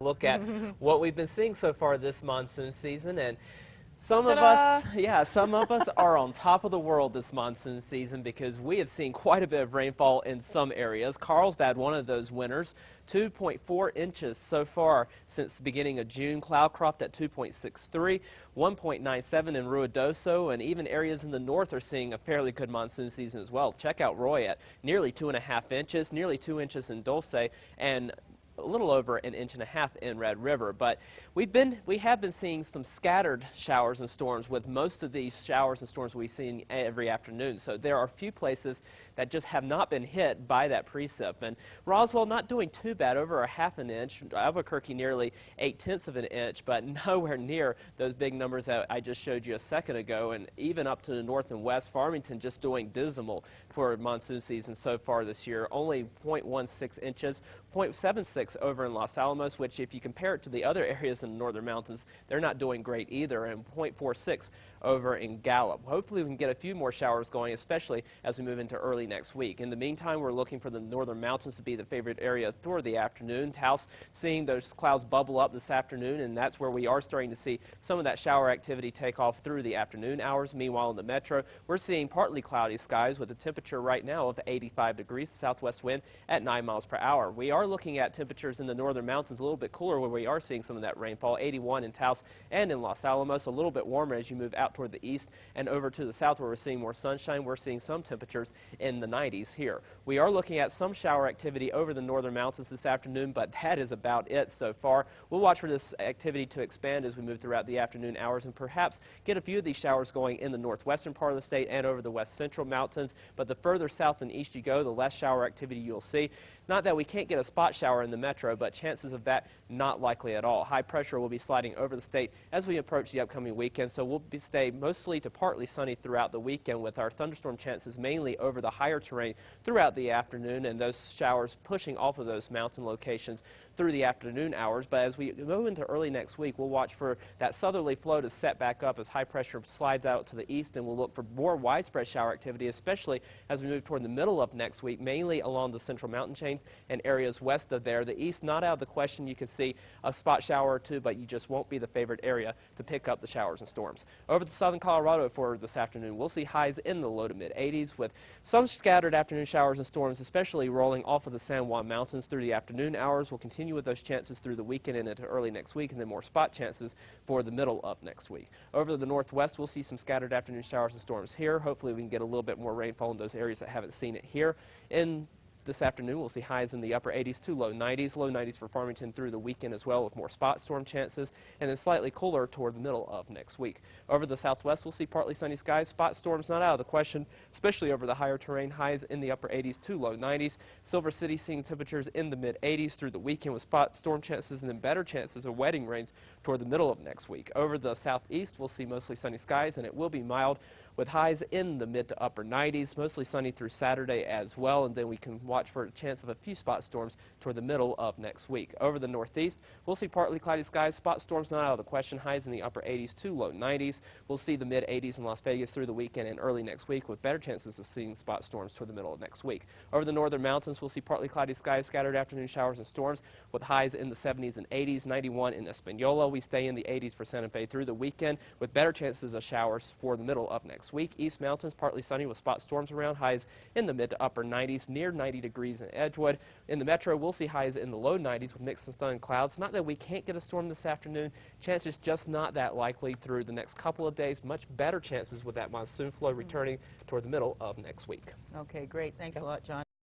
Look at what we've been seeing so far this monsoon season, and some of us are on top of the world this monsoon season because we have seen quite a bit of rainfall in some areas. Carlsbad, one of those winners, 2.4 inches so far since the beginning of June. Cloudcroft at 2.63, 1.97 in Ruidoso, and even areas in the north are seeing a fairly good monsoon season as well. Check out Roy at nearly 2.5 inches, nearly 2 inches in Dulce, and a little over 1.5 inches in Red River. But we have been seeing some scattered showers and storms, with most of these showers and storms we see every afternoon. So there are a few places that just have not been hit by that precip. And Roswell not doing too bad, over 1/2 inch. Albuquerque nearly 0.8 of an inch, but nowhere near those big numbers that I just showed you a second ago. And even up to the north and west, Farmington just doing dismal for monsoon season so far this year. Only 0.16 inches, 0.76 over in Los Alamos, which if you compare it to the other areas in the northern mountains, they're not doing great either, and 0.46 over in Gallup. Hopefully we can get a few more showers going, especially as we move into early next week. In the meantime, we're looking for the northern mountains to be the favorite area for the afternoon. Taos seeing those clouds bubble up this afternoon, and that's where we are starting to see some of that shower activity take off through the afternoon hours. Meanwhile, in the metro, we're seeing partly cloudy skies with a temperature right now of 85 degrees, southwest wind at 9 miles per hour. We are looking at temperatures in the northern mountains a little bit cooler where we are seeing some of that rainfall. 81 in Taos and in Los Alamos, a little bit warmer as you move out toward the east and over to the south where we're seeing more sunshine. We're seeing some temperatures in the 90s here. We are looking at some shower activity over the northern mountains this afternoon, but that is about it so far. We'll watch for this activity to expand as we move throughout the afternoon hours and perhaps get a few of these showers going in the northwestern part of the state and over the west central mountains. But the further south and east you go, the less shower activity you'll see. Not that we can't get a spot shower in the metro, but chances of that not likely at all. High pressure will be sliding over the state as we approach the upcoming weekend, so we'll stay mostly to partly sunny throughout the weekend, with our thunderstorm chances mainly over the higher terrain throughout the afternoon, and those showers pushing off of those mountain locations through the afternoon hours. But as we go into early next week, we'll watch for that southerly flow to set back up as high pressure slides out to the east, and we'll look for more widespread shower activity, especially as we move toward the middle of next week, mainly along the central mountain chains and areas west of there. The east not out of the question. You could see a spot shower or two, but you just won't be the favorite area to pick up the showers and storms. Over to southern Colorado for this afternoon, we'll see highs in the low to mid 80s with some scattered afternoon showers and storms, especially rolling off of the San Juan Mountains through the afternoon hours. We'll continue with those chances through the weekend and into early next week, and then more spot chances for the middle of next week. Over to the northwest, we'll see some scattered afternoon showers and storms here. Hopefully we can get a little bit more rainfall in those areas that haven't seen it here. In this afternoon, we'll see highs in the upper 80s to low 90s. Low 90s for Farmington through the weekend as well, with more spot storm chances, and then slightly cooler toward the middle of next week. Over the southwest, we'll see partly sunny skies. Spot storms not out of the question, especially over the higher terrain. Highs in the upper 80s to low 90s. Silver City seeing temperatures in the mid 80s through the weekend with spot storm chances, and then better chances of wetting rains toward the middle of next week. Over the southeast, we'll see mostly sunny skies, and it will be mild with highs in the mid to upper 90s, mostly sunny through Saturday as well, and then we can watch for a chance of a few spot storms toward the middle of next week. Over the northeast, we'll see partly cloudy skies, spot storms not out of the question, highs in the upper 80s to low 90s. We'll see the mid 80s in Las Vegas through the weekend and early next week, with better chances of seeing spot storms toward the middle of next week. Over the northern mountains, we'll see partly cloudy skies, scattered afternoon showers and storms with highs in the 70s and 80s. 91 in Espanola. We stay in the 80s for Santa Fe through the weekend, with better chances of showers for the middle of next week. East Mountains partly sunny with spot storms around, highs in the mid to upper 90s, near 90 degrees in Edgewood. In the metro, we'll see highs in the low 90s with mixed and sun and clouds. Not that we can't get a storm this afternoon, chances just not that likely through the next couple of days. Much better chances with that monsoon flow returning toward the middle of next week. Okay, great. Thanks a lot, John.